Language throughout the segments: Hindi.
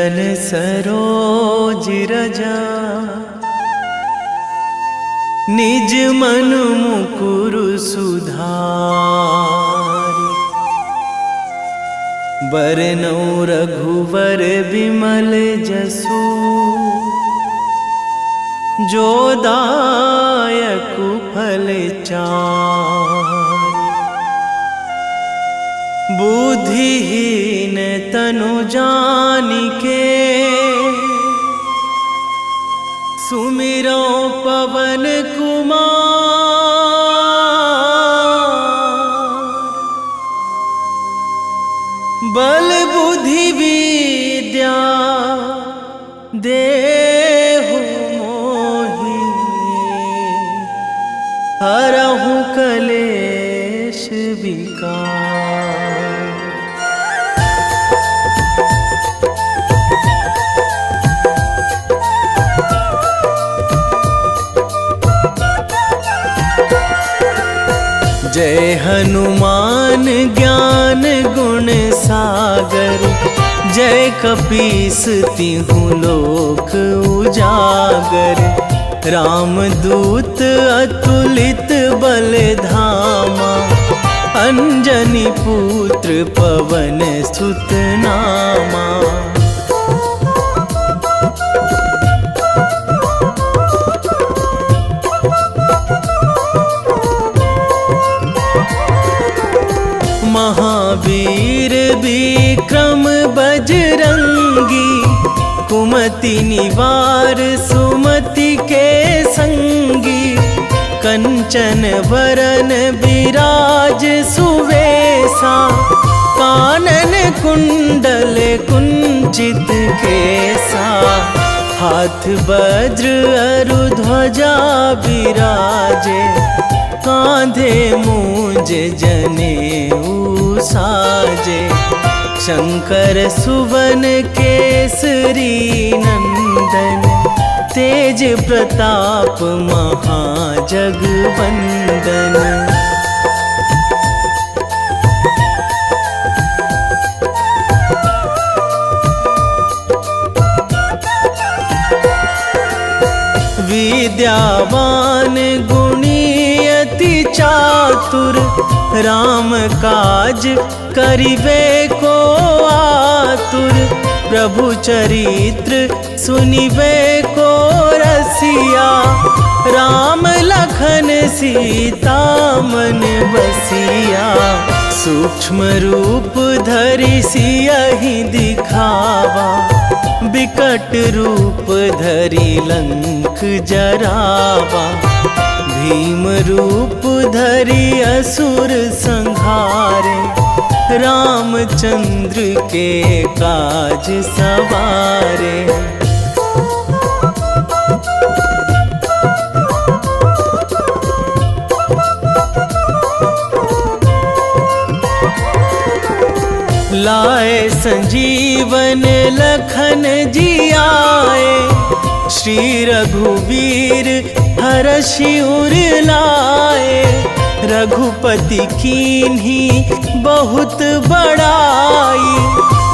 चरण सरोज रजा, निज मन मुकुर सुधारि। बरनौ रघुवर बिमल जसु, जो दायक फल चारि। बुद्धिहीन तनु जानिके, सुमिरो पवन कुमार। बल बुद्धि विद्या देहु मोहि, हरहु कलेश विकार। जय हनुमान ज्ञान गुण सागर, जय कपीस तिहुँ लोक उजागर। रामदूत अतुलित बल धामा, अंजनी पुत्र पवन सुत नामा। महावीर विक्रम बजरंगी, कुमति निवार सुमति के संगी। कंचन वरन विराज सुवेशा, कानन कुंडल कुंचित केसा। हाथ वज्र अरु ध्वजा विराजे, कांधे मूंज जनेऊ साजे। शंकर सुवन केसरी नंदन, तेज प्रताप महाजगवंदन। विद्यावान गुणी अति चातुर, राम काज करिबे को आतुर। प्रभु चरित्र सुनिबे को रसिया, राम लखन सीता मन बसिया। सूक्ष्म रूप धरि सियहि दिखावा, बिकट रूप धरि लंक जरावा। भीम रूप धरि असुर संहारे, रामचंद्र के काज सवारे। लाए संजीवन लखन जियाए, श्री रघुवीर हरषि उर लाए। रघुपति कीन्ही बहुत बड़ाई,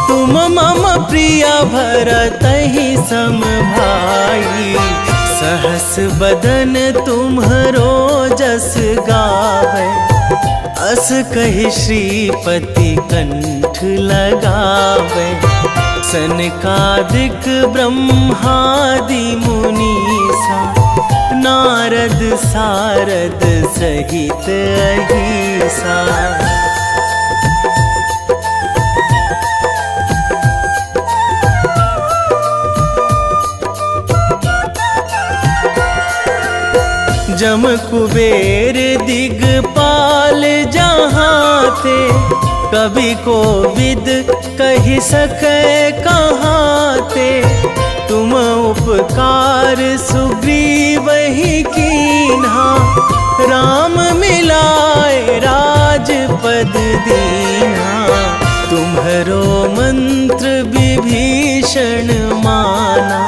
तुम मम प्रिय भरतहि सम भाई। सहस बदन तुम्हरो जस गावै, अस कहि श्रीपति कंठ लगावै। सनकादिक ब्रह्मादि मुनीसा, नारद सारद सहित अहिसा। जम कुबेर दिगपाल जहाँ थे, कवि कोविद कहि सकै कहाँ ते। तुम उपकार सुग्रीवहि कीन्हा, राम मिलाए राजपद दीन्हा। तुम्हरो मंत्र विभीषण माना,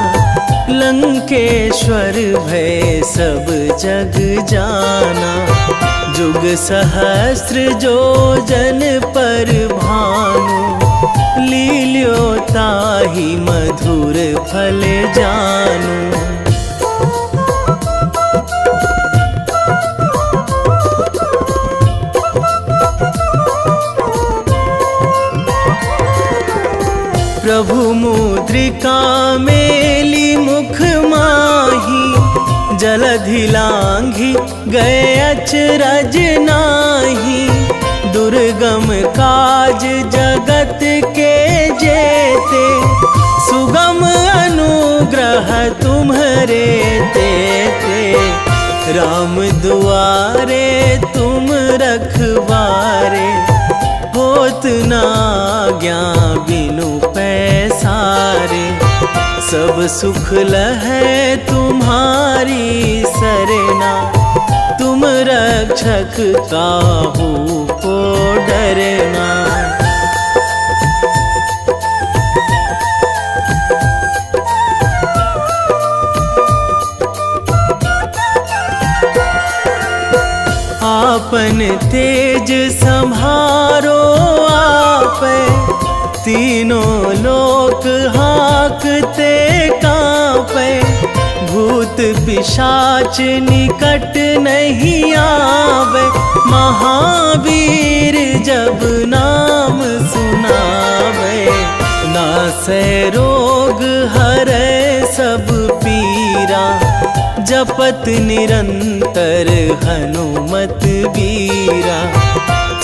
लंकेश्वर भय सब जग जाना। जुग सहस्त्र जो जन पर भानु, लील्यो ताहि मधुर फल जानू। प्रभु मुद्रिका मेली मुख माही, जलधि लांघी गए अचरज नाही। दुर्गम काज जगत के जेते, सुगम अनुग्रह तुम्हरे तेते। राम दुआरे तुम रखवारे, होत ना आज्ञा बिनु पैसारे। सब सुख लहै तुम्हारी सरना, तुम रक्षक काहू को डरना। आपन तेज संभारो आपै, तीनों लोक हाकते कांपै। भूत पिशाच निकट नहीं आवे, महावीर जब नाम सुनावे। नासै रोग हरै सब पीरा, जपत निरंतर हनुमत बीरा।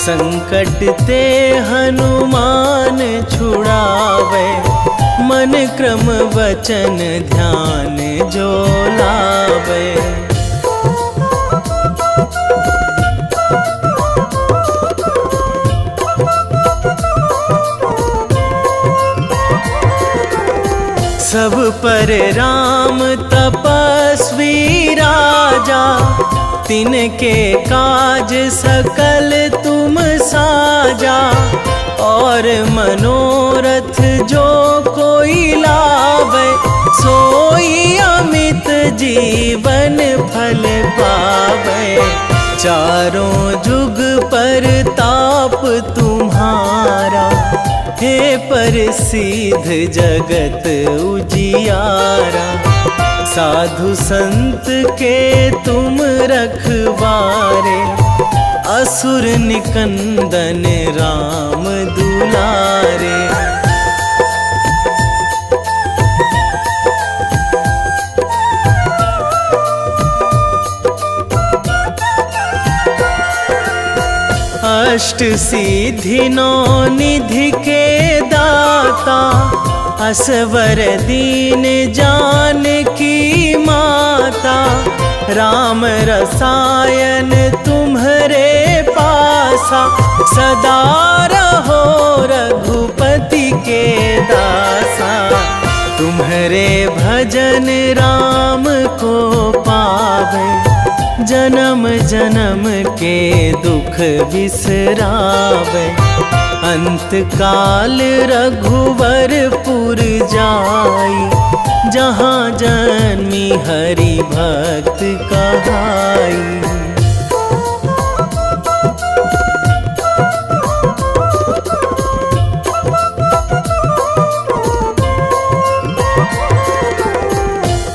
संकट ते हनुमान छुड़ावे, मन क्रम वचन ध्यान जो लावे। सब पर राम तपस्वी राजा, तिनके काज सकल तुम साजा। और मनोरथ जो कोई लावे, सोई अमित जीवन फल पावे। चारों जुग पर ताप तुम्हारा, हे प्रसिद्ध जगत उजियारा। साधु संत के तुम रखवारे, असुर निकंदन राम दुलारे। अष्ट सिद्धि नौ निधि के दाता, असवर दीन जानकी माता। राम रसायन तुम्हरे पासा, सदा रहो रघुपति के दासा। तुम्हरे भजन राम को पावे, जन्म जन्म के दुख बिसरावे। अंत काल रघुवरपुर जाई, जहाँ जन्मी हरि भक्त कहाई।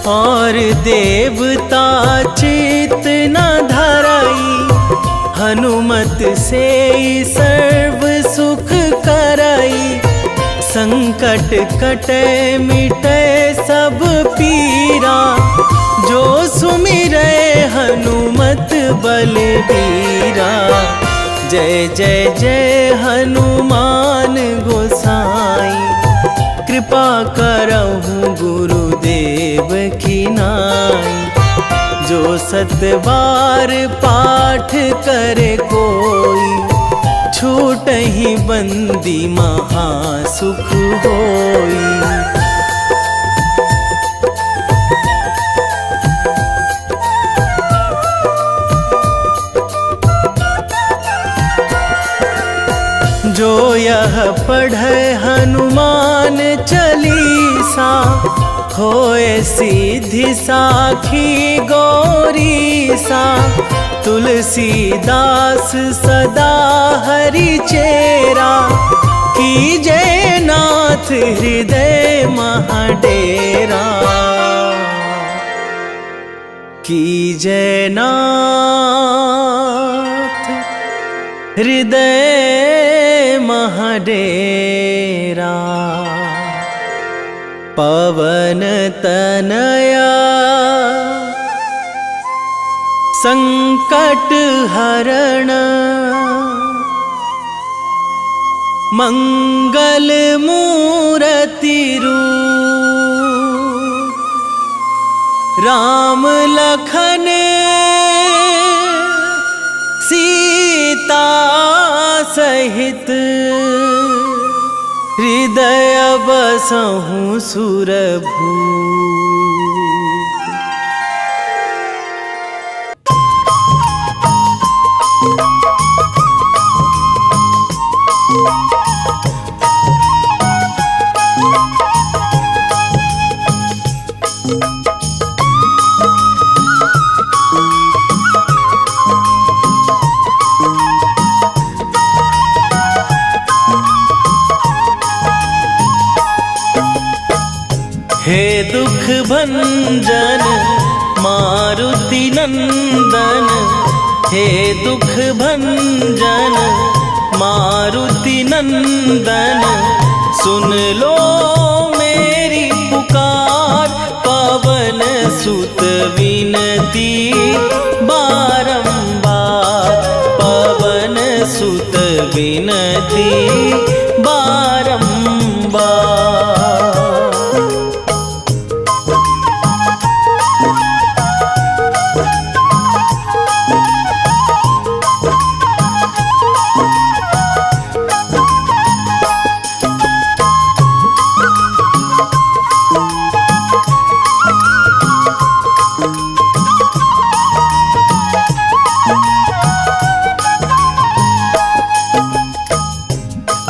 और देवता चित न धराई, हनुमत से सर्व सुख कराई। संकट कटे मिटे सब पीरा, जो सुमिरै हनुमत बलबीरा। जय जय जय हनुमान गोसाई, कृपा करहु गुरुदेव की नाई। जो सतबार पाठ करे कोई, छूटहि बंदी महासुख होई। जो यह पढ़े हनुमान चालीसा, होए सीधी साखी गौरीसा। तुलसीदास सदा हरि चेरा, कीजे नाथ हृदय महाडेरा, कीजे नाथ हृदय महाडेरा। पवन तनया संकट हरण, मंगल मूर्ति रूप, राम लखन सीता सहित, हृदय बसहु सुरभूप। हे दुख भंजन मारुति नंदन, हे दुख भंजन मारुति नंदन, सुन लो मेरी पुकार। पवन सुत विनती बारंबार, पवन सुत विनती बारंबार।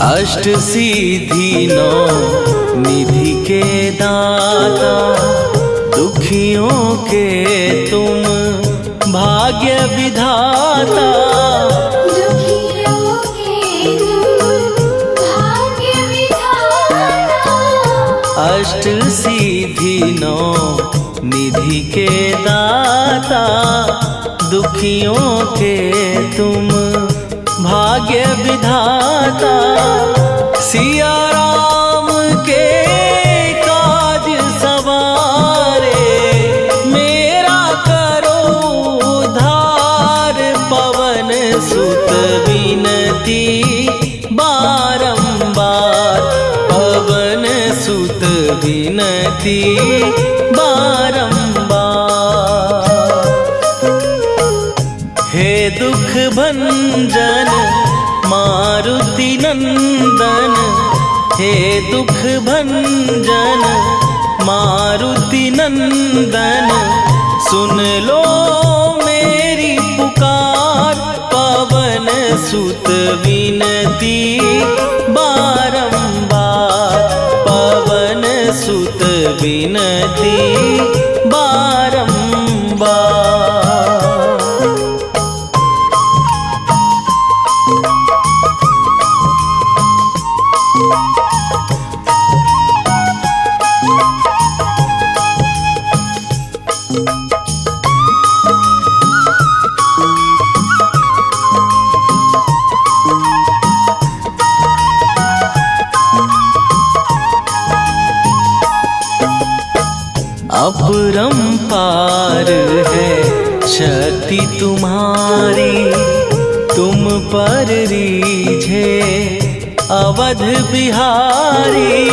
अष्ट सिद्धि नौ निधि के दाता, दुखियों के तुम भाग्य विधाता। दुखियों के तुम भाग्य विधाता। अष्ट सिद्धि नौ निधि के दाता, दुखियों के तुम भाग्य विधाता। सिया राम के काज सवारे, मेरा करो उद्धार। पवन सुत विनती बारंबार, पवन सुत विनती बारंबार। हे दुख भंजन मारुति नंदन, हे दुख भंजन मारुति नंदन, सुन लो मेरी पुकार। पवन सुत विनती बारंबार, पवन सुत विनती बारंबार। अपरंपार है शक्ति तुम्हारी, तुम पर रीझे अवध बिहारी।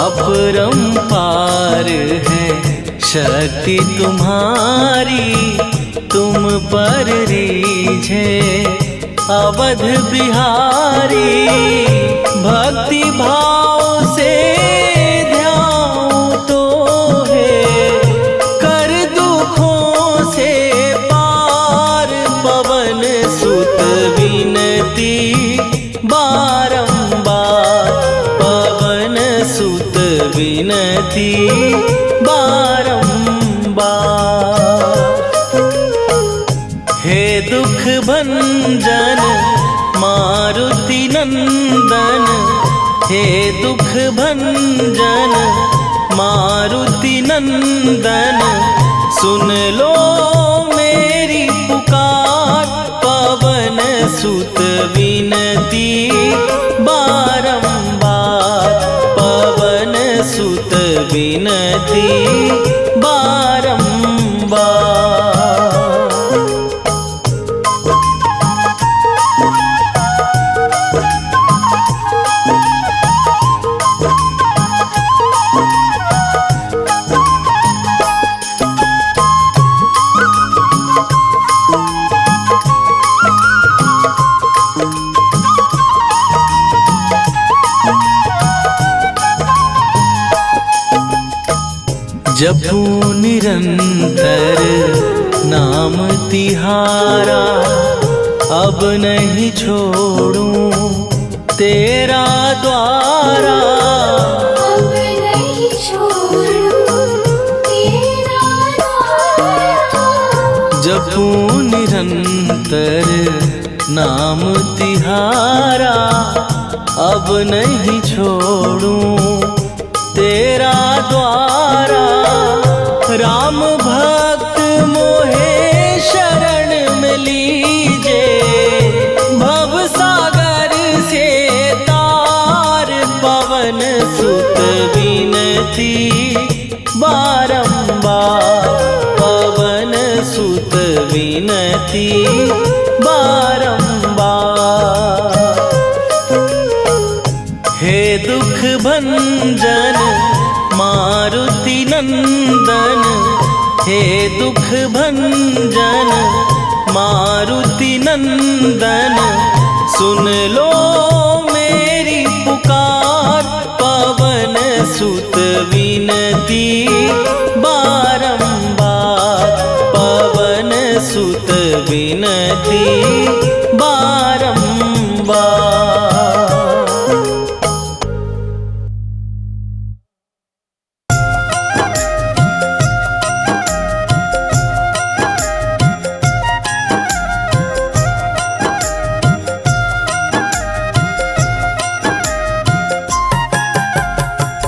अपरंपार है शक्ति तुम्हारी, तुम पर रीझे अवध बिहारी। भक्ति भाव से ध्यान तो है, कर दुखों से पार। पवन सुत विनती बारंबार, पवन सुत विनती बारंबार। नंदन हे दुख भंजन मारुति नंदन सुन लो मेरी पुकार। पवन सुत विनती बारंबार, पवन सुत विनती बारंबार। जपू निरंतर नाम तिहारा, अब नहीं छोड़ूं तेरा द्वारा। अब नहीं छोड़ूं तेरा द्वारा। जपू निरंतर नाम तिहारा, अब नहीं छोड़ूं तेरा द्वारा। राम भक्त मोहे शरण में लीजे, भव सागर से तार। पवन सुत विनती बारंबार, पवन सुत विनती बारंबार। हे दुख भंजन मारुति नंदन, हे दुख भंजन मारुति नंदन सुन लो मेरी पुकार। पवन सुत विनती बारंबार, पवन सुत विनती बारंबार।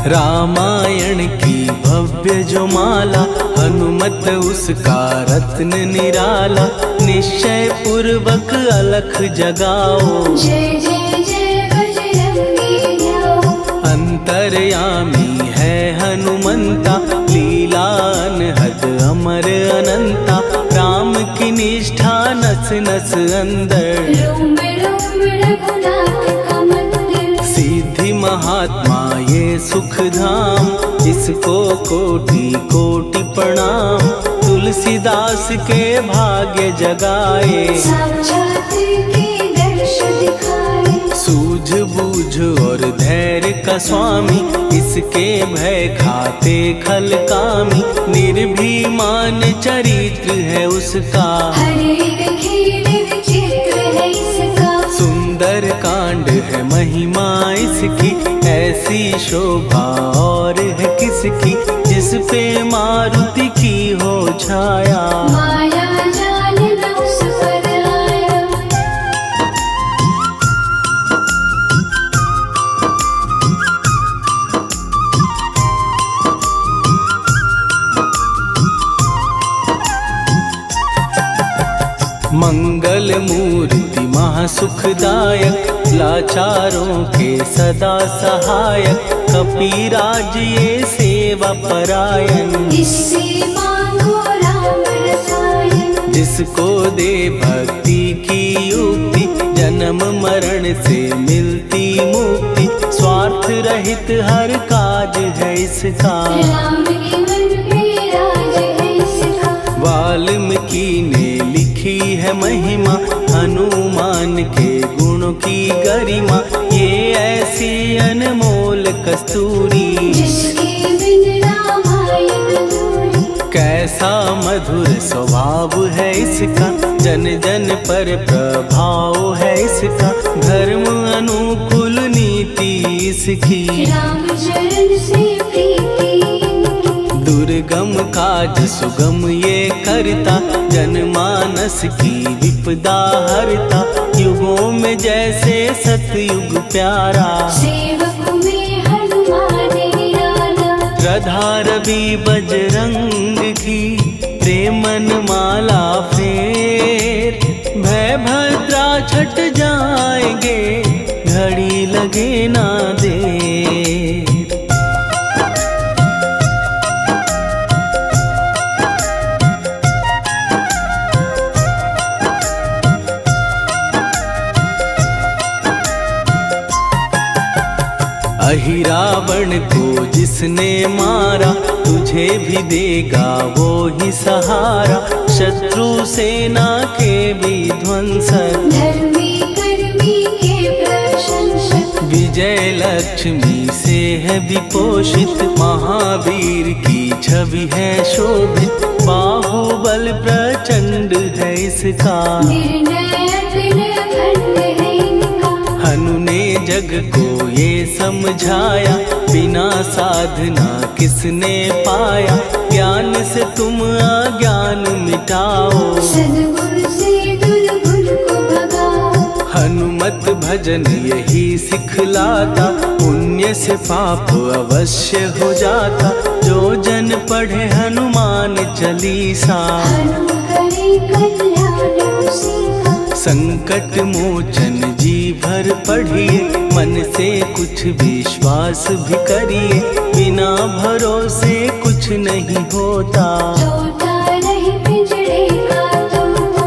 रामायण की भव्य जो माला, हनुमत उसका रत्न निराला। निश्चय पूर्वक अलख जगाओ, जय जय जय बजरंगी जाओ। अंतर्यामी है हनुमंता, लीला अनहद अमर अनंता। राम की निष्ठा नस नस अंदर, रोम रोम रघुनाथ का मंदिर। सिद्धि महात्मा ये सुख धाम, इसको कोटि कोटि प्रणाम। तुलसीदास के भाग्य जगाए, साक्षात के दर्श दिखाए। सूझ बूझ और धैर्य का स्वामी, इसके भय खाते खल कामी। निर्भीमान चरित्र है उसका, हर एक खेल विचित्र है इसका। सुंदर कांड है महिमा इसकी, ऐसी शोभा और है किसकी। जिस पे मारुति की हो छाया, माया जाल न उस पर आया। मंगल मूर्ति महासुखदायक, लाचारों के सदा सहायक। कपीराज ये सेवा परायण, इससे मांगो राम रसायन। जिसको दे भक्ति की युक्ति, जन्म मरण से मिलती मुक्ति। स्वार्थ रहित हर काज है इसका, राम के मन पे राज है इसका। वाल्मीकि ने लिखी है महिमा, हनुमान के गुणों की गरिमा। ये ऐसी अनमोल कस्तूरी, जिसके बिन रामायण अधूरी। कैसा मधुर स्वभाव है इसका, जन जन पर प्रभाव है इसका। धर्म अनुकूल नीति इसकी, राम चरण से प्रीति। दुर्गम काज सुगम ये करता, जनमानस मानस की विपदा हरता, युगों में जैसे सतयुग प्यारा। सेवक में हनुमान निराला, श्रद्धा रवि बजरंग की, प्रेमन माला फेर। भय भद्रा छट जाएंगे, घड़ी लगे ना देर। अहि रावण को जिसने मारा, तुझे भी देगा वो ही सहारा। शत्रु सेना के विध्वंसक, धर्मी कर्मी के प्रशंसक। विजय लक्ष्मी से है विपोषित, महावीर की छवि है शोभित। बाहुबल प्रचंड है इसका, निर्णय अखंड है इनका। हनु ने जग को ये समझाया, बिना साधना किसने पाया। ज्ञान से तुम अज्ञान मिटाओ, सद्गुरु से दुर्गुण को भगाओ। हनुमत भजन यही सिखलाता, पुण्य से पाप अवश्य हो जाता। जो जन पढ़े हनुमान चालीसा, हनुम करे कल्याण उसी का। संकट मोचन जी भर पढ़िए, मन से कुछ विश्वास भी करिए। बिना भरोसे कुछ नहीं होता, तोता नहीं पिंजड़े का तोता।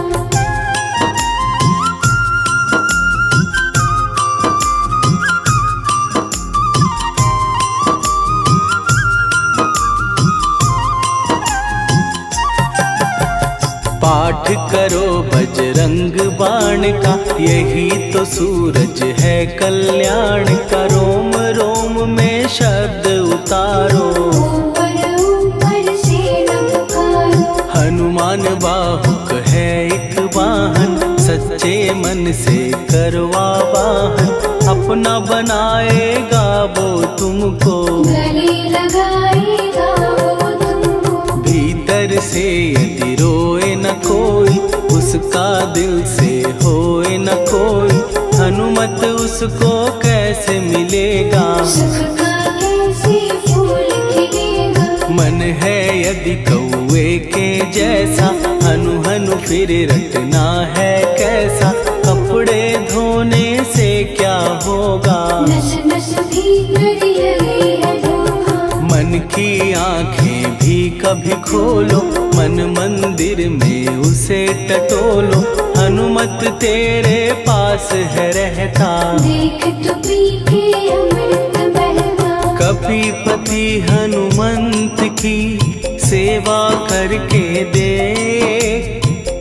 पाठ करो बजरंग बाण का, यही तो सूरज है कल्याण का। रोम रोम में शब्द उतारो, ऊपर ऊपर से न पुकारो। हनुमान बाहुक है एक वाहन, सच्चे मन से करवा वाहन। अपना बनाएगा वो तुमको, गले लगाएगा वो तुमको। भीतर से यदि रोए न कोई, उसका दिल से होए न कोई। हनुमत उसको कैसे मिलेगा, सुख का कैसे फूल खिलेगा। मन है यदि कौए के जैसा, हनु हनु फिर रटना है कैसा। कपड़े धोने से क्या होगा, नस नस भीतर लगी है धोखा। मन की आंखें भी कभी खोलो, मन मंदिर में उसे टटोलो। हनुमत तेरे पास है रहता, देख तो पी के अमृत बहता। कपीपति हनुमंत की सेवा करके दे।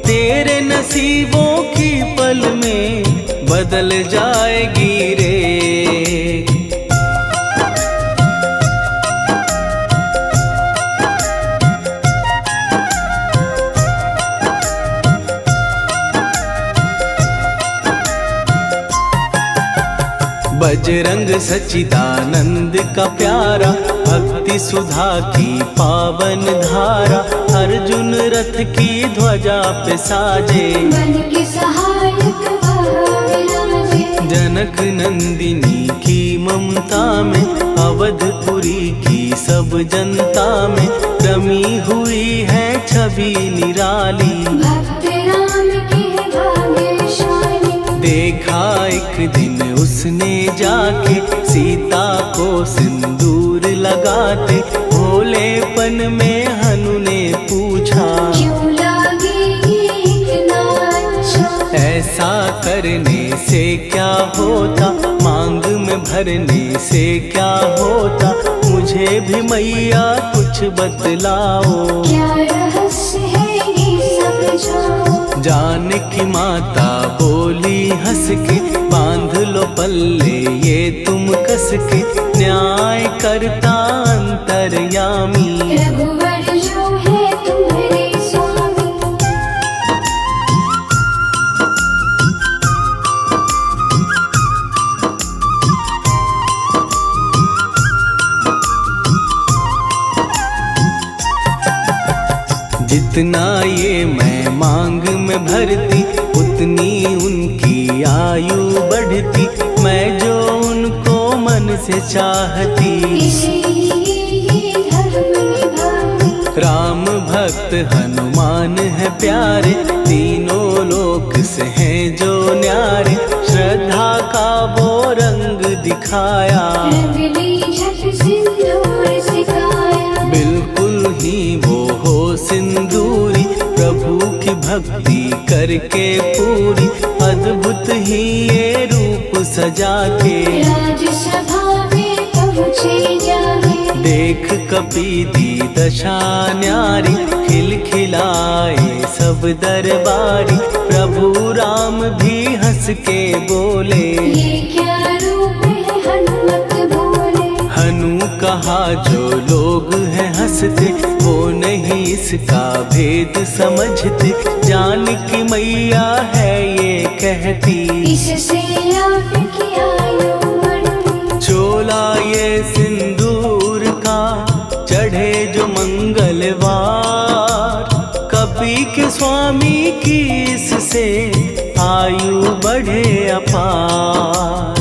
तेरे नसीबों की पल में बदल जाएगी रे। बजरंग सच्चिदानंद का प्यारा, भक्ति सुधा की पावन धारा। अर्जुन रथ की ध्वजा पे साजे, मन के सहायक वह विराजे। जनक नंदिनी की ममता में, अवधपुरी की सब जनता में। रमी हुई है छवि निराली, भक्त राम के भाग्यशाली। देखा एक दिन उसने जाके, सीता को सिंदूर लगाते। भोलेपन में हनु ने पूछा, क्यों लागे ये इतना अच्छा। ऐसा करने से क्या होता, मांग में भरने से क्या होता। मुझे भी मैया कुछ बतलाओ, क्या रहस्य है ये सब जाओ। जानकी माता बोली हंस के, बांध लो पल्ले ये तुम कस के। न्याय करता अंतर्यामी, रघुवर जो है तुम्हारे स्वामी। जित जितना ये मैं मांग में भरती उतनी उनकी आयु बढ़ती, मैं जो उनको मन से चाहती। इसीलिए धर्म निभाती। राम भक्त हनुमान है प्यारे, तीनों लोक से हैं जो न्यारे, श्रद्धा का वो रंग दिखाया, रंगली झट सिंदूर सिखाया। बिल्कुल ही वो हो सिंदूरी, प्रभु की भक्ति करके पूरी, अद्भुत ही ये रूप सजा के, राजसभा में पहुँचे जाके। देख कपीदी दशा न्यारी, खिलखिलाए सब दरबारी, प्रभु राम भी हंस के बोले, ये क्या रूप है हनुमत बोले। हनु कहा जो लोग हैं हंसते, वो नहीं इसका भेद समझते, जान की मैया है ये कहती, इससे आपकी आयु बढ़ती। चोला ये सिंदूर का चढ़े जो मंगलवार, कपी के स्वामी की इससे आयु बढ़े अपार।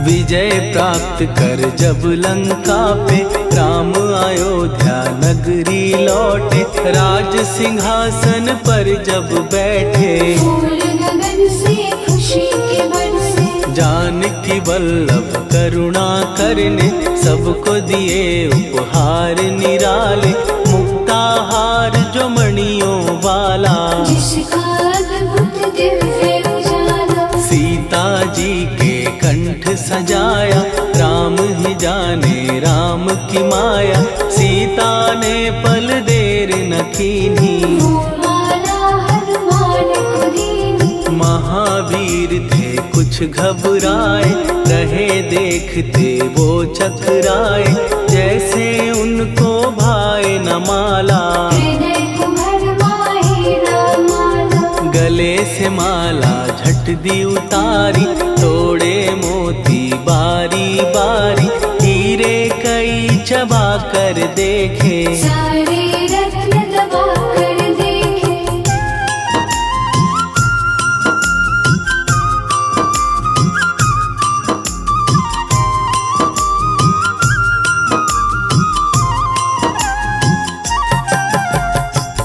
विजय प्राप्त कर जब लंका पे, राम अयोध्या नगरी लौटे, राज सिंहासन पर जब बैठे, फूल गगन से खुशी के बरसे। जानकी वल्लभ करुणा करने, सबको दिए उपहार निराले, मुक्ताहार जो मणियों वाला, जिसका अद्भुत दिव्य उजाला। सीता जी के कंठ सजाया, राम ही जाने राम की माया, सीता ने पल देर न कीन्ही, वो माला हनुमान को दीनी। महावीर थे कुछ घबराए, रहे देखते वो चकराए, जैसे उनको भाए न माला, हृदय को भरमाए न माला। गले से माला झट दी उतारी, तोड़े मोती बारी बारी, हीरे कई चबा कर देखे, सारे रत्न दबा कर देखे।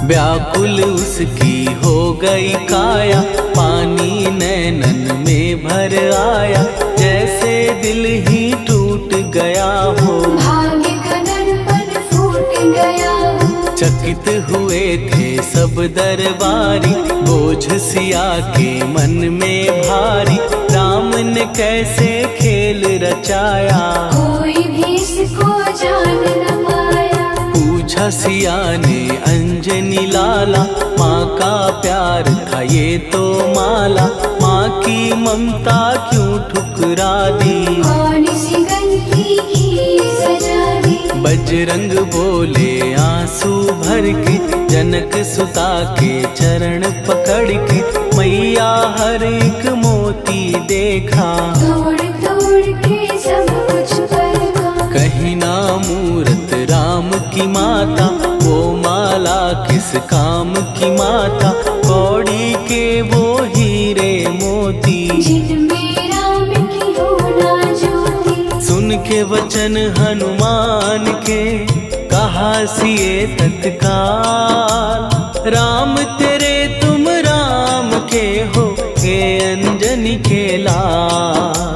व्याकुल उसकी हो गई काया, पानी नैनन में भर आया, जैसे दिल ही टूट गया हो, भाग्य का दर्पण फूट गया हो। चकित हुए थे सब दरबारी, बोझ सिया के मन में भारी, राम ने कैसे खेल रचाया, कोई भी इसको जान न पाया। पूछा सिया ने अंजनी लाला, माँ का प्यार था ये तो माला, माँ की ममता क्यों ठुकरा दी, कौन सी गलती की सजा दी। बजरंग बोले आंसू भर के, जनक सुता के चरण पकड़ के, मैया हर एक मोती देखा, तोड़ तोड़ के सब कुछ परखा। कहीं ना मूरत राम की माता, वो माला किस काम की माता, कौड़ी के वो हीरे मोती, जिनमें राम की हो ना ज्योति। सुन के वचन हनुमान के, कहा सिए तत्काल, राम तेरे तुम राम के हो, हे अंजनी के लाल।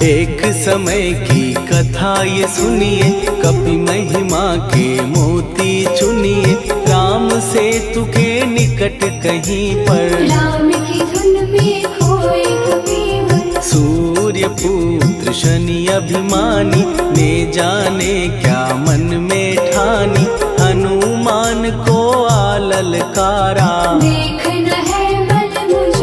एक समय की कथा ये सुनिए, कपि महिमा के मोती चुनिए, राम सेतु के निकट कहीं पर, राम की धुन में खोए कबीर। सूर्य पुत्र शनि अभिमानी, ने जाने क्या मन में ठानी, हनुमान को आललकारा, देखना है बल मुझ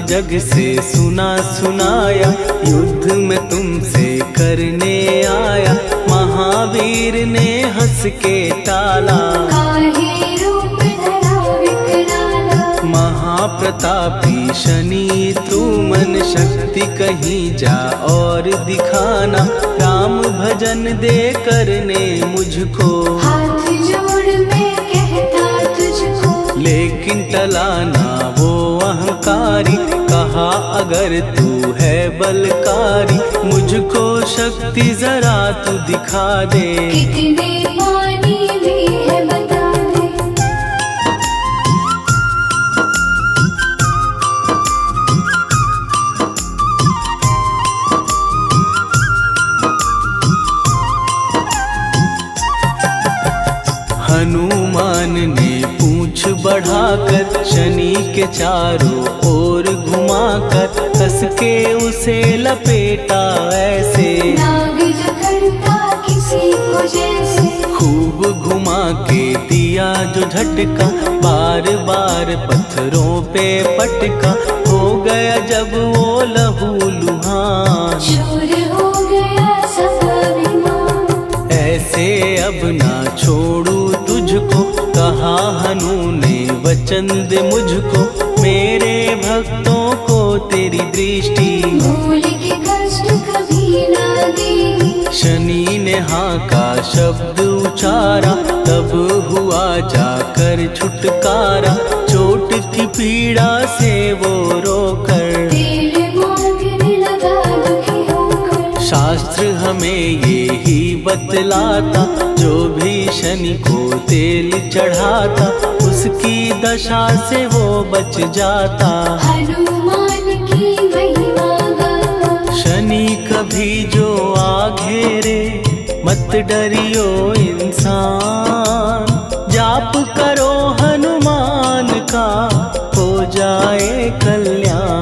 जग से सुना सुनाया, युद्ध में तुमसे करने आया। महावीर ने हंस के टाला, काहे रूप धरा विकराला। महाप्रतापी शनि तू मन शक्ति कहीं जा और दिखाना। राम भजन दे करने मुझको, हाथ जोड़ मैं कहता तुझको। लेकिन टला ना वो अहंकारी, कहा अगर तू है बलकारी, मुझको शक्ति जरा तू दिखा दे। कितने पानी में है बता दे। हनुमान ने पूंछ बढ़ाकर शनि के चारों ओर घुमाकर, कस के उसे लपेटा ऐसे। नाग जो करता किसी को जैसे, खूब घुमा के दिया जो झटका, बार बार पत्थरों पे पटका। हो गया जब वो लहू लुहान, चूर हो गया सब अभिमान। ऐसे अब ना छोड़ू तुझको, कहा हनु ने वचन दे मुझको। मेरे भक्तों को तेरी दृष्टि, भूल के कष्ट कभी ना देगी। शनि ने हाँ का शब्द उचारा, तब हुआ जाकर छुटकारा। चोट की पीड़ा से वो रोकर, तेल मांगने लगा दुखी होकर। शास्त्र हमें ये ही बतलाता, जो भी शनि को तेल चढ़ाता, उसकी दशा से वो बच जाता। हनुमान की महिमा गाता, शनि कभी जो आ घेरे, मत डरियो इंसान। जाप करो हनुमान का, हो जाए कल्याण।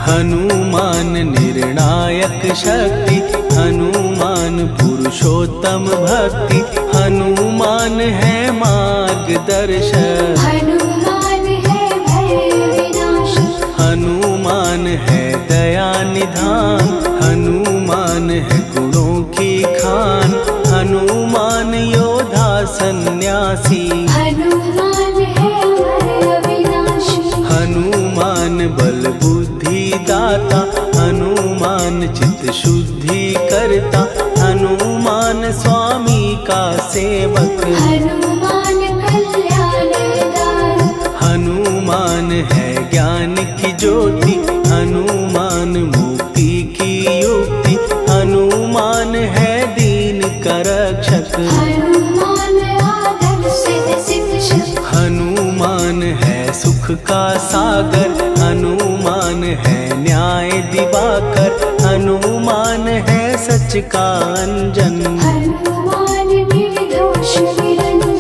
हनुमान निर्णायक शक्ति, हनुमान पुरुषोत्तम भक्ति। हनुमान है मार्गदर्शक, हनुमान है भय विनाशक। हनुमान है दया निधान, हनुमान है गुणों की खान। हनुमान योद्धा सन्यासी, हनुमान है भय विनाशी। हनुमान बल बुद्धि दाता, हनुमान चित्त शुद्धि करता। हनुमान स्वामी का सेवक, हनुमान कल्याणदायक। हनुमान है ज्ञान की ज्योति, हनुमान मुक्ति की युक्ति। हनुमान है दीन का रक्षक, हनुमान आदर से शिक्षक। हनुमान है सुख का सागर, हनुमान है न्याय दिवाकर। हनुमान है सच का अंजन, हनुमान निर्दोष निरंजन।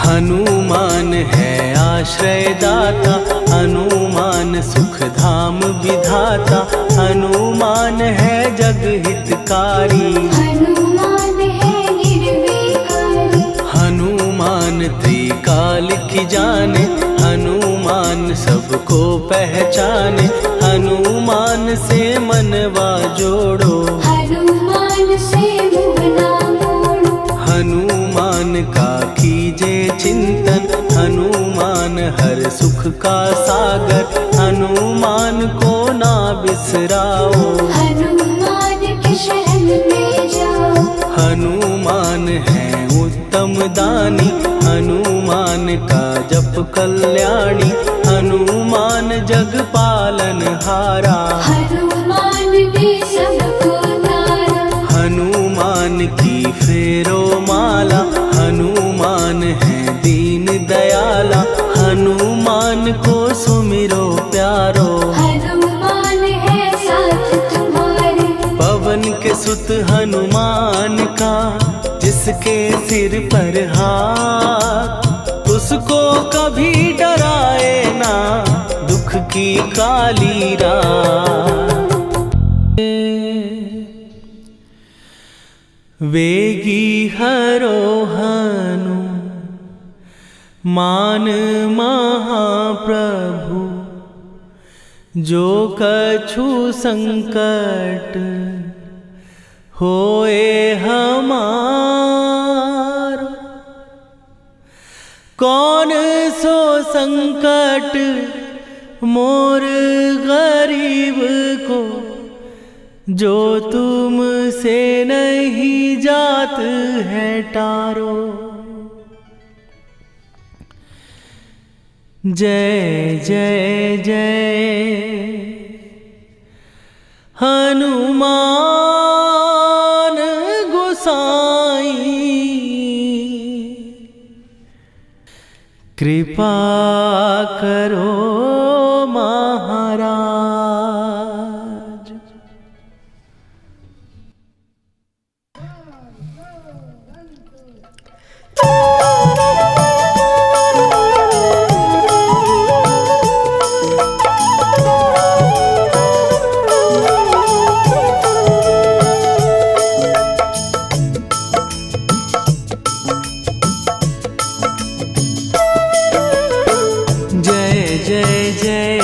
हनुमान है आश्रय दाता, हनुमान सुख धाम विधाता। हनुमान है जग हितकारी, हनुमान है निर्विकारी। हनुमान त्रिकाल की जाने, हनुमान सबको पहचाने। हनुमान से मनवा जोड़ो, हनुमान से मुँह ना मोड़ो। हनुमान का कीजे चिंतन, हनुमान हर सुख का सागर। हनुमान को ना बिसराओ, हनुमान के शरण में जाओ। हनुमान है उत्तम दानी, हनुमान का जप कल्याणी। हनुमान जग पालन हारा, हनुमान ने सबको तारा। हनुमान की फेरो माला, हनुमान है दीन दयाला। हनुमान को सुमिरो प्यारो, हनुमान है साथ जिसके सिर पर हाथ उसको कभी डराए ना दुख की काली रात। वेगी हरोहनु मान महाप्रभु जो कछु संकट होए हमार। कौन सो संकट मोर गरीब को जो तुमसे नहीं जात है टारो। जय जय जय हनुमान गोसाई कृपा करो महाराज। जय जय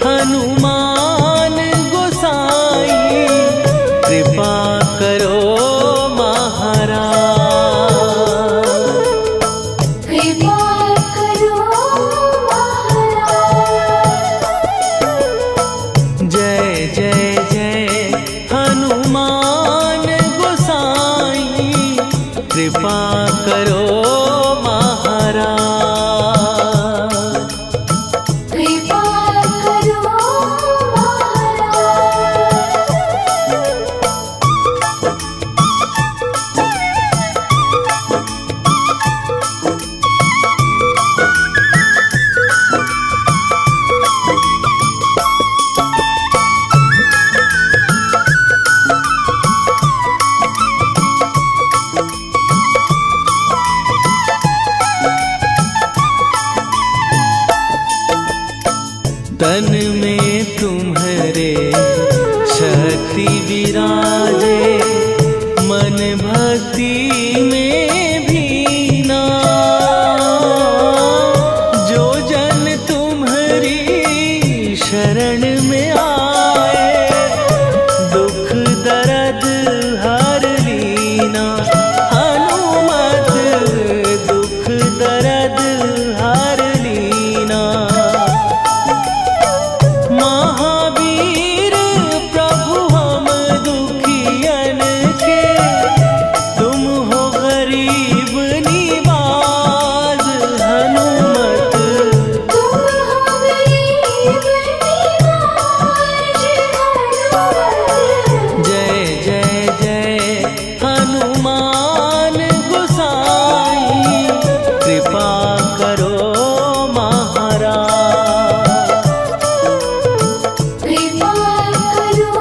हनुमान गोसाई कृपा करो महाराज। कृपा करो महाराज। जय जय जय हनुमान गोसाई कृपा करो महाराज। तन में तुम्हारे शक्ति विराजे मन भक्ति में भीना। जो जन तुम्हारी शरण में आए दुख दर्द हर लीना। हनुमत दुख दर्द हर लीना। महावीर प्रभु हम दुखियन के तुम हो गरीब निवाज। हनुमत तुम हो गरीब निवाज। जय जय जय हनुमान गोसाई कृपा करो महाराज। कृपा करो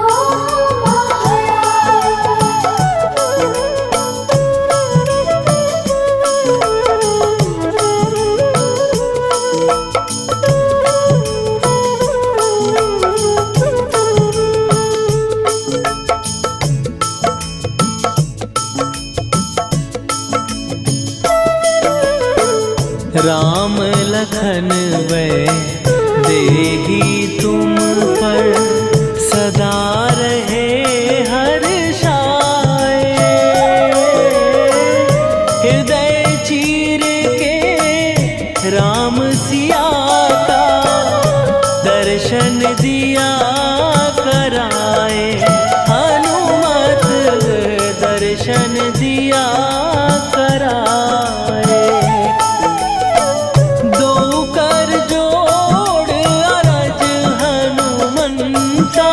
राम लखन वै देही तुम पर सदा रहे हर्षाए। हृदय चीर के राम सिया का दर्शन दिया कराए। हनुमत दर्शन दिया कराए। दो कर जोड़ अरज हनुमंता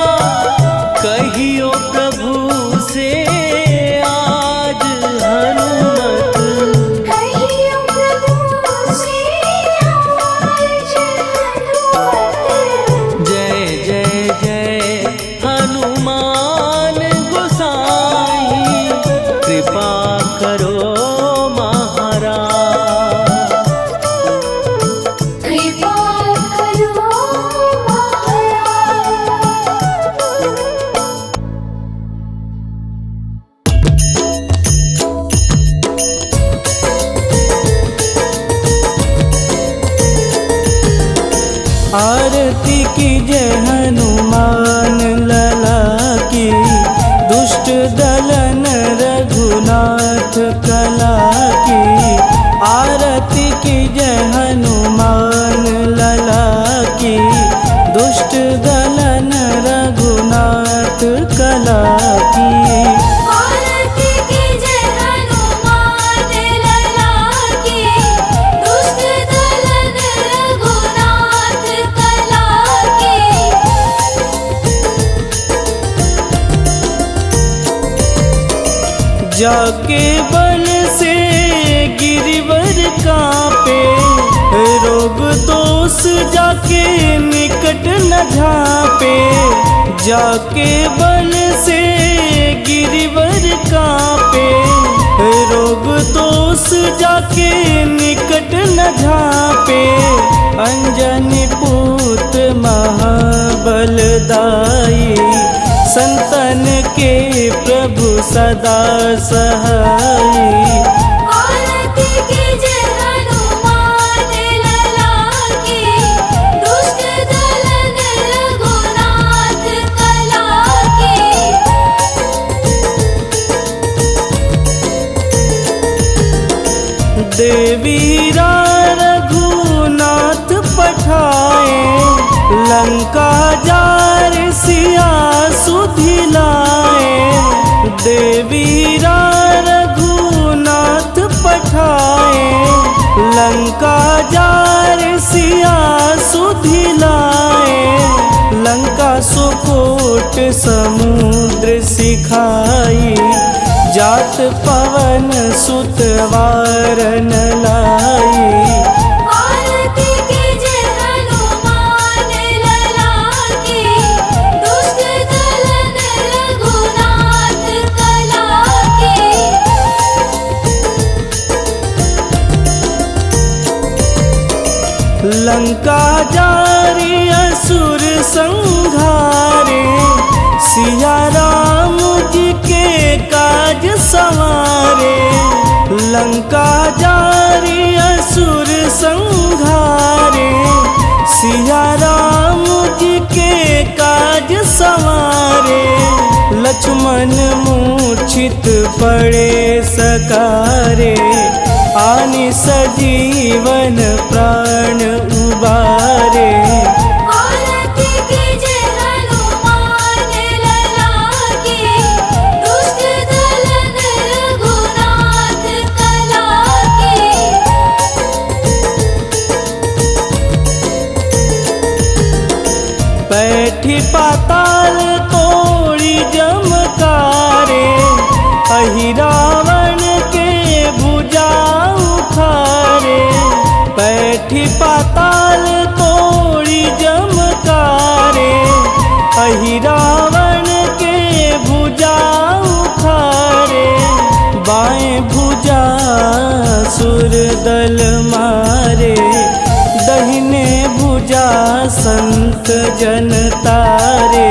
करो महाराज। कृपा करो महाराज। आरती कीजय हनुमान लला की, दुष्ट दलन रघुनाथ कला की। आरती कीजय हनुमान लला की, दुष्ट दलन रघुनाथ कला की। आरती कीजय हनुमान लला की, दुष्ट दलन रघुनाथ कला की। जाके बल से गिरिवर कांपे, रोग दोष जाके निकट न झांपे। जाके बल से गिरिवर कांपे, रोग दोष जाके निकट न झांपे। अंजनी पूत महाबलदाई, संतन के प्रभु सदा सहाई। आरती कीजय हनुमान लला की, दुष्ट दलन रघुनाथ कला की। देवीरा रघुनाथ पठाए, लंका जार सिया सुधिलाए। देवीरा रघुनाथ पठाए, लंका जार सिया सुधिलाए। लंका सुकोट समुद्र सिखाई, जात पवन सुत वारन लाई। आरती कीजय हनुमान लला की, दुष्ट दलन रघुनाथ कला की। लंका जारी असुर संघारे, सिया राम जी के काज संवारे। लंका जारी असुर संघारे, सिया राम जी के काज संवारे। लक्ष्मण मूर्छित पड़े सकारे, आनि सजीवन प्राण उबारे। आरती कीजय हनुमान लला की, दुष्ट दलन रघुनाथ कला की। बैठी पाताल तोड़ी जमकारे, अहि रावण के भुजा उखारे। बैठी पाताल तोड़ी जमकारे, अहि रावण के भुजा उखारे। बाएं भुजा सुर दल मारे, दहिने भुजा संत जन तारे।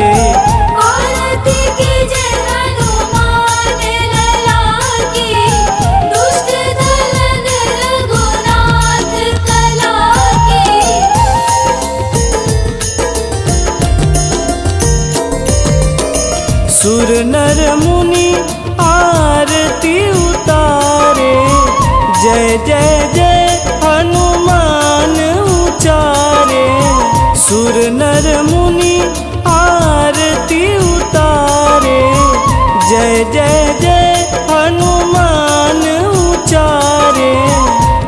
आरती कीजय हनुमान लला की, दुष्ट दलन रघुनाथ कला की। सुर नर मुनि आरती उतारे, जय जय जय हनुमान उचारे। सुर नर मुनि आरती उतारे, जय जय जय हनुमान उचारे।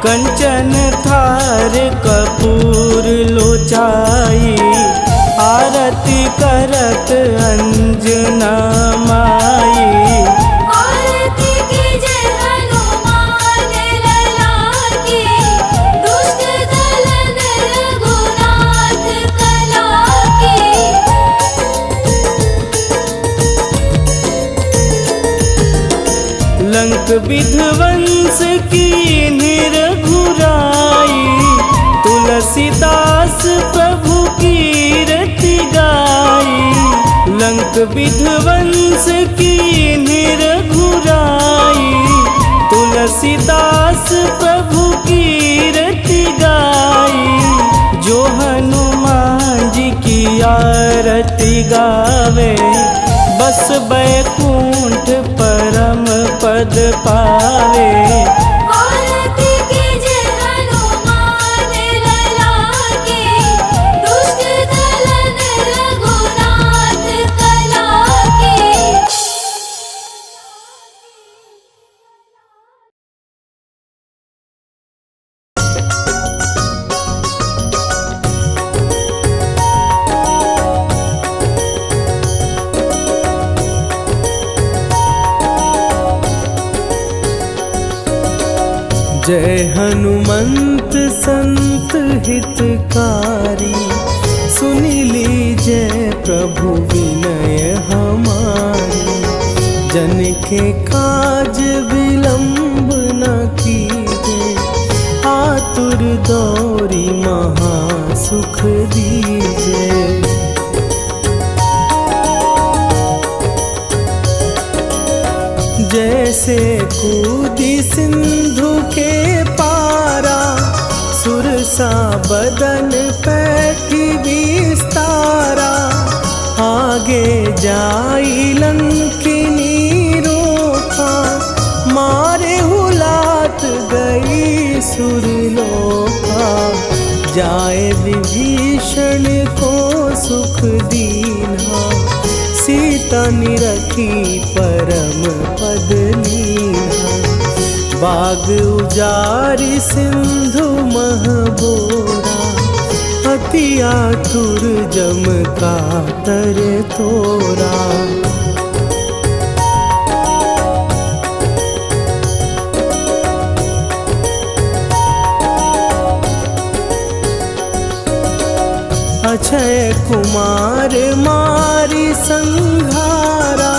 कंचन थार कपूर लोचाई, आरती करत अंजना माई। आरती कीजय हनुमान लला की, दुष्ट दलन रघुनाथ कला की। लंक विध्वंस की निरघुराई, तुलसीदास प्रभु कीर्ति गाई। लंक विध्वंस की निरघुराई, तुलसीदास प्रभु कीर्ति गाई। जो हनुमान जी की आरती गावे, बस बैकुंठ परम पद पावे। आरती कीजे हनुमान लला की, दुष्ट दलन रघुनाथ कला की। जय हनुमंत संत हितकारी, सुन लीजिए प्रभु विनय हमारी। जन के काज विलंब न कीजिए, आतुर दौरी महासुख दीजिए। जैसे कूदी सिंधु के पारा, सुरसा बदन पैठी विस्तारा। आगे जाई लंकिनी रोका, मारे हुलात गई सुरलोका। जाए विभीषण को सुख दीना, सीता निरखी परम पद लीना। बाग उजारि सिंधु महबोरा, अति आतुर जम कातर तोरा। अक्षय कुमार मारी संघारा,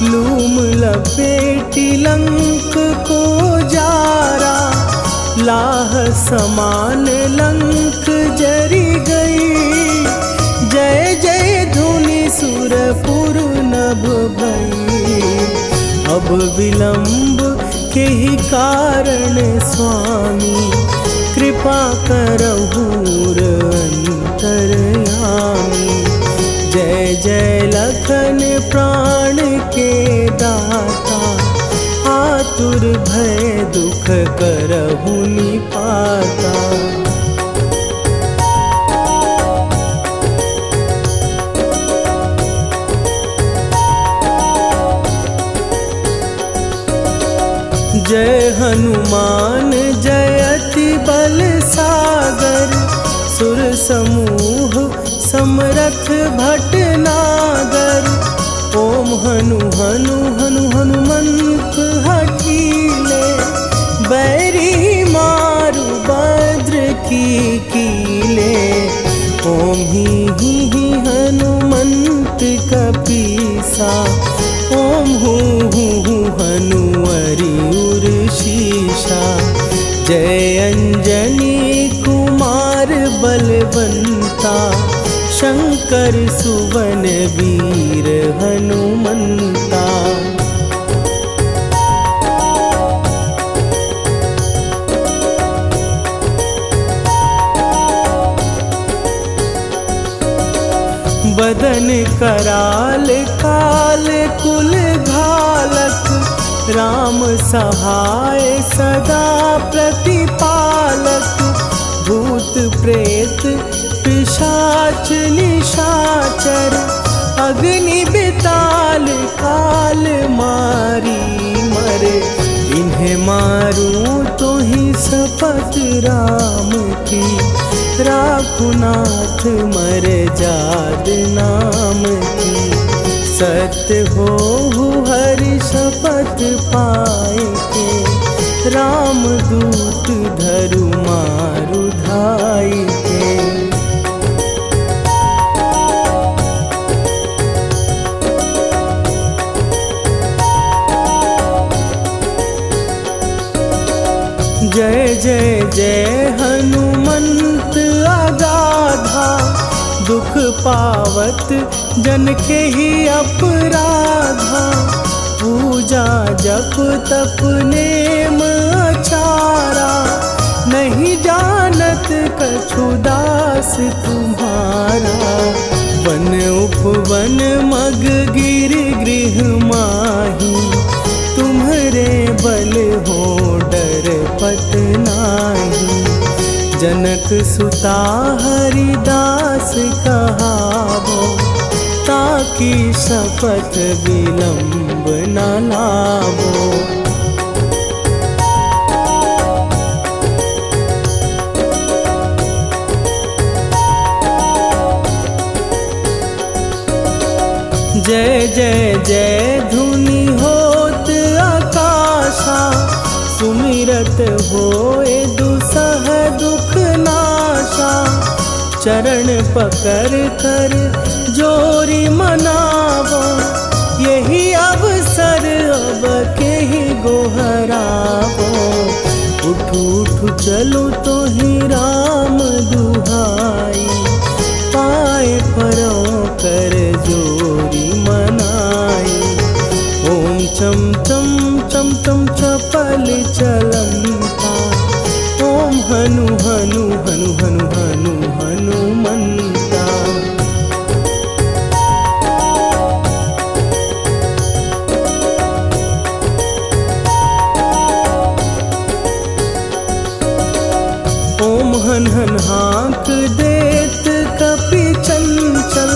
लूम लपेटी लंक को जारा। लाह समान लंक जरी गई, जय जय धुनि सुरपुर नभ भई। अब विलंब के ही कारण स्वामी, कृपा करहु अंतरयामी। जय जय लखन प्राण के दाता, आतुर भय दुख करहु निपाता। जय हनुमान जयति बल सागर, सुर समूह समरथ भटनागर। ओम हनु हनु हनु हनुमंत हठीले, बैरी मारु भद्र की कीले। ओम ही हनुमंत कपीसा, ओम हूँ हनुवरि उर शीशा। जय अंजनी कुमार बलवंता, शंकर सुवन वीर हनुमंता। बदन कराल काल कुल घालक, राम सहाय सदा प्रतिपालक। भूत प्रेत पिशाच निशाचर, अग्नि बिताल काल मारी मरे। इन्हें मारूं तो ही शपथ राम की, राखुनाथ मर जाद नाम की। सत्य हो हरि शपथ पाए के, राम दूत धरु मारु धाई के। जय जय जय हनुमंत अगाधा, दुख पावत जन के ही अपराधा। पूजा जप तप नेम अचारा, नहीं जानत कछु दास तुम्हारा। वन उपवन मग गिर गृह माही, तुम्हरे बल हो डर पत नाही। जनक सुता हरिदास कहावो, ताकि शपथ विलंब न लावो। जय जय जय धुनि होत आकाशा, सुमिरत होए दुसह दुख नाशा। चरण पकड़ कर जोरी मनावो, यही अवसर अब के ही गोहरावो। उठ उठ चलो तो ही राम दुहाई, पाए परों कर जोरी मनाई। ओम चम चम चम चम चपल चलंता, ओम हनु हनु हनु हनु हनु हनुमंता। ओम हन हन हाँक देत कपि चंचल,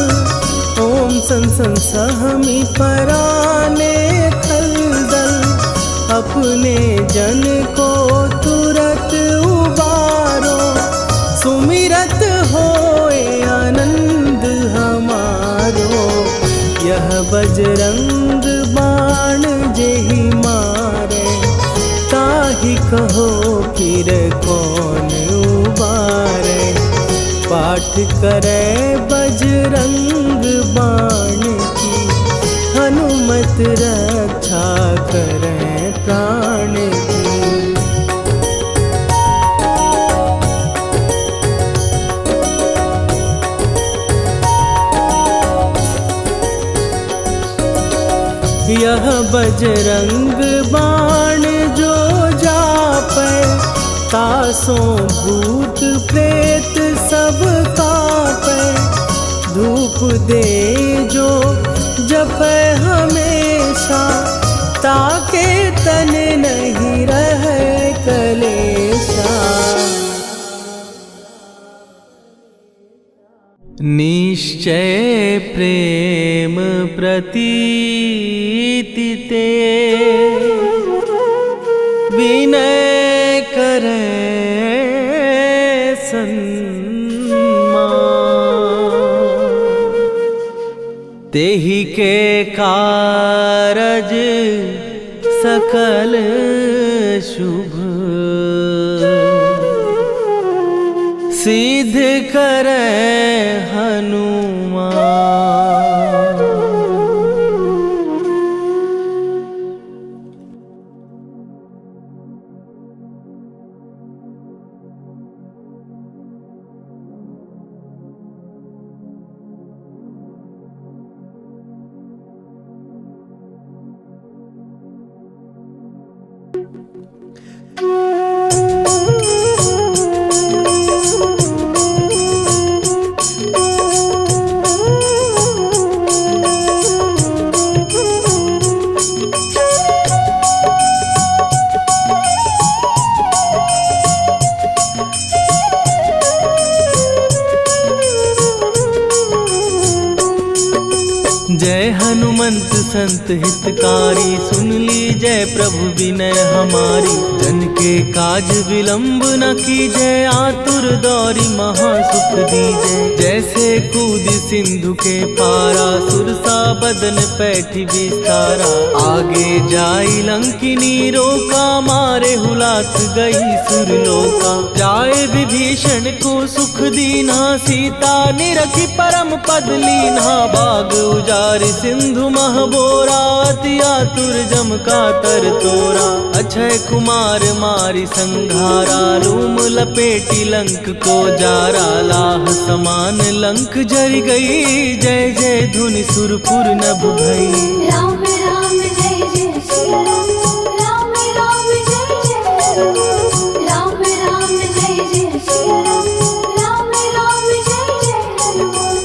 ओम सन सन सहमी पराने खलदल। अपने जन को तुरत उबारो, सुमिरत होए आनंद हमारो। यह बजरंग बाण जेहि मारे, ताहि कहो फिर कौन उबारे। पाठ करे बजरंग बाण की, हनुमत रक्षा करे प्राण की। यह बजरंग बाण जो जापै, तासों भूत प्रेत सब कापै। धूप दे जो जपै हमेशा, ताके तन नहीं रहे कलेशा। निश्चय प्रेम प्रतीति ते, विनय करे सन्मान। तेहि के कारज सकल शुभ, सिद्ध करे हनुमान। जय हनुमंत संत हितकारी, सुन लीजय प्रभु विनय हमारी। जन के काज विलंब न कीजय, आतुर दौरी महासुख दीजय। जैसे कूद सिंधु के पारा, सुरसा बदन पैठी विस्तारा। आगे जाई लंकिनी रोका, मारे हुलात गई सुरलोका। जाए विभीषण को सुख दीना, सीता निरखी परम पद लीना। बाग उजारि सिंधु महबो घोरा अति आतुर जम का तर तोरा। अक्षय कुमार मारी संघारा रूम लपेटी लंक को जारा। लाह समान लंक जर गई जय जय धुनि सुरपुर नभ भई। राम राम जय जय सिया राम, राम राम जय जय हनुमान। राम राम जय जय सिया राम, राम राम जय जय हनुमान।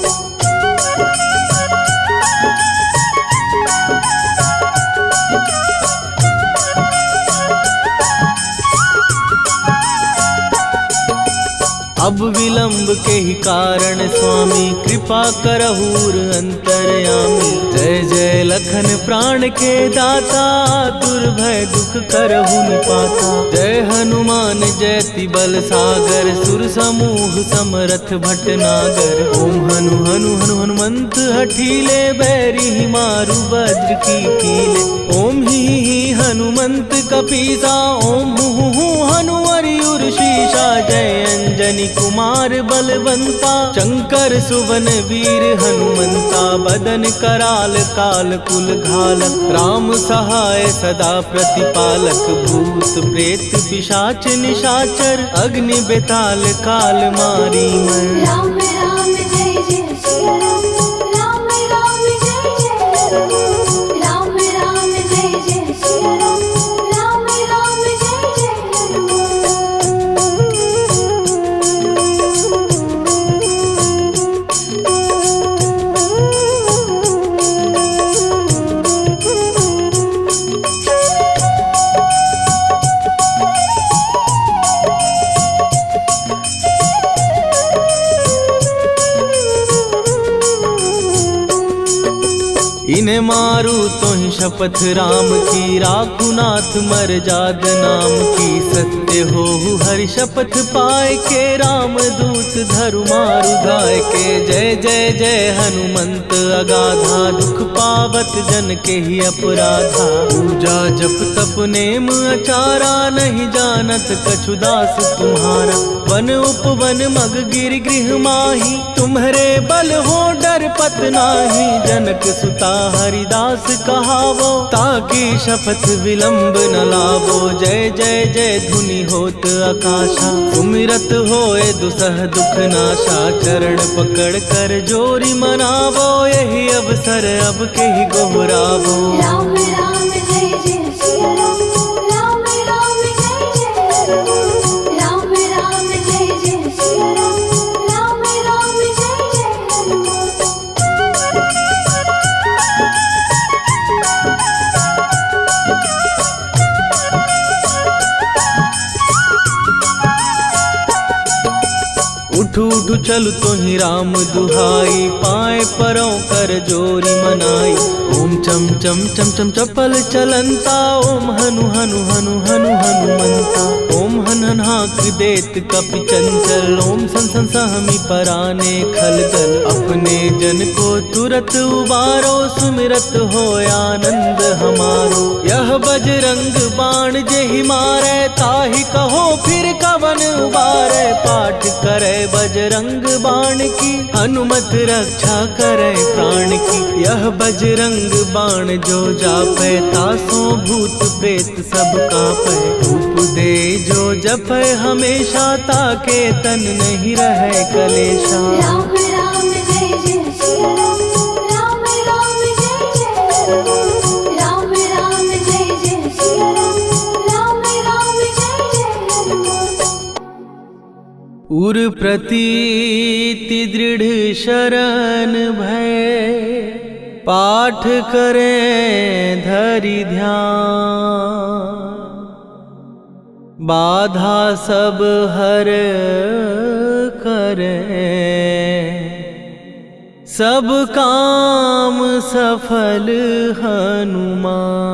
अब विलंब के ही कारण स्वामी कृपा करहूर अंतरयामी। जय जय लखन प्राण के दाता दुर्भय दुख करहु निपाता। जय हनुमान जयति बल सागर सुर समूह समरथ भटनागर। ओम हनु हनु हनु हनुमंत हठीले बैरी मारु वज्र की कीले। ओम ही हनुमंत कपीसा ओम हु हनुवरियुर शीशा। जय अंजनी कुमार बलवंता शंकर सुवन वीर हनुमंता। बदन कराल काल कुल घालक राम सहाय सदा प्रतिपालक। भूत प्रेत पिशाच निशाचर अग्नि बेताल काल मारी मैं। राम राम जय जय सिया राम, राम राम जय जय हनुमान। राम राम जय जय सिया राम, राम राम जय जय हनुमान। इन्हें मारू तो ही शपथ राम की। राखू नाथ मर जाद नाम की। सत्य हो हरि शपथ पाए के राम दूत धरु मारु धाय के। जय जय जय हनुमंत अगाधा दुख पावत जन के ही अपराधा। पूजा जप तप नेम अचारा नहीं जानत कछु दास तुम्हारा। वन उपवन मग गिर गृह माही तुम्हारे बल हो डर पत नाही। जनक सुता हरिदास कहावो ताकि शपथ विलंब न लावो। जय जय जय धुनि होत आकाशा सुमिरत होए दुसह दुख नाशा। चरण पकड़ कर जोरी मनावो यही अवसर अब के ही गोहरावो। राम राम जय जय सिया राम, राम राम जय जय हनुमान। राम राम जय जय सिया राम, राम राम जय जय हनुमान। उठू उठू चल तो ही राम दुहाई। पाए परों कर जोरी मनाई। ओम चम चम चम चम चपल चलंता। ओम हनु हनु हनु हनु हनुमंता। ओम हन हन हाक देत कपि चंचल। ओम सन सन सहमी पराने खलदल। अपने जन को तुरत उबारो सुमिरत हो आनंद हमारो। यह बजरंग बाण जेहि मारे ताहि कहो फिर कवन उबारे। पाठ करे बजरंग बाण की हनुमत रक्षा करे प्राण की। यह बजरंग बाण जो जापे तासो भूत प्रेत सब कापे। धूप दे जो जपे हमेशा ताके तन नहीं रहे कलेशा। राम राम जय जय सिया राम, राम राम जय जय हनुमान। राम राम जय जय सिया राम, राम राम जय जय हनुमान। उर प्रतीति दृढ़ शरण भय। पाठ करें धरि ध्यान। बाधा सब हर करें। सब काम सफल हनुमान।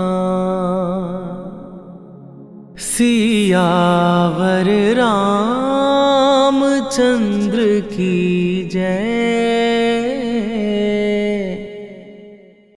सियावर रामचंद्र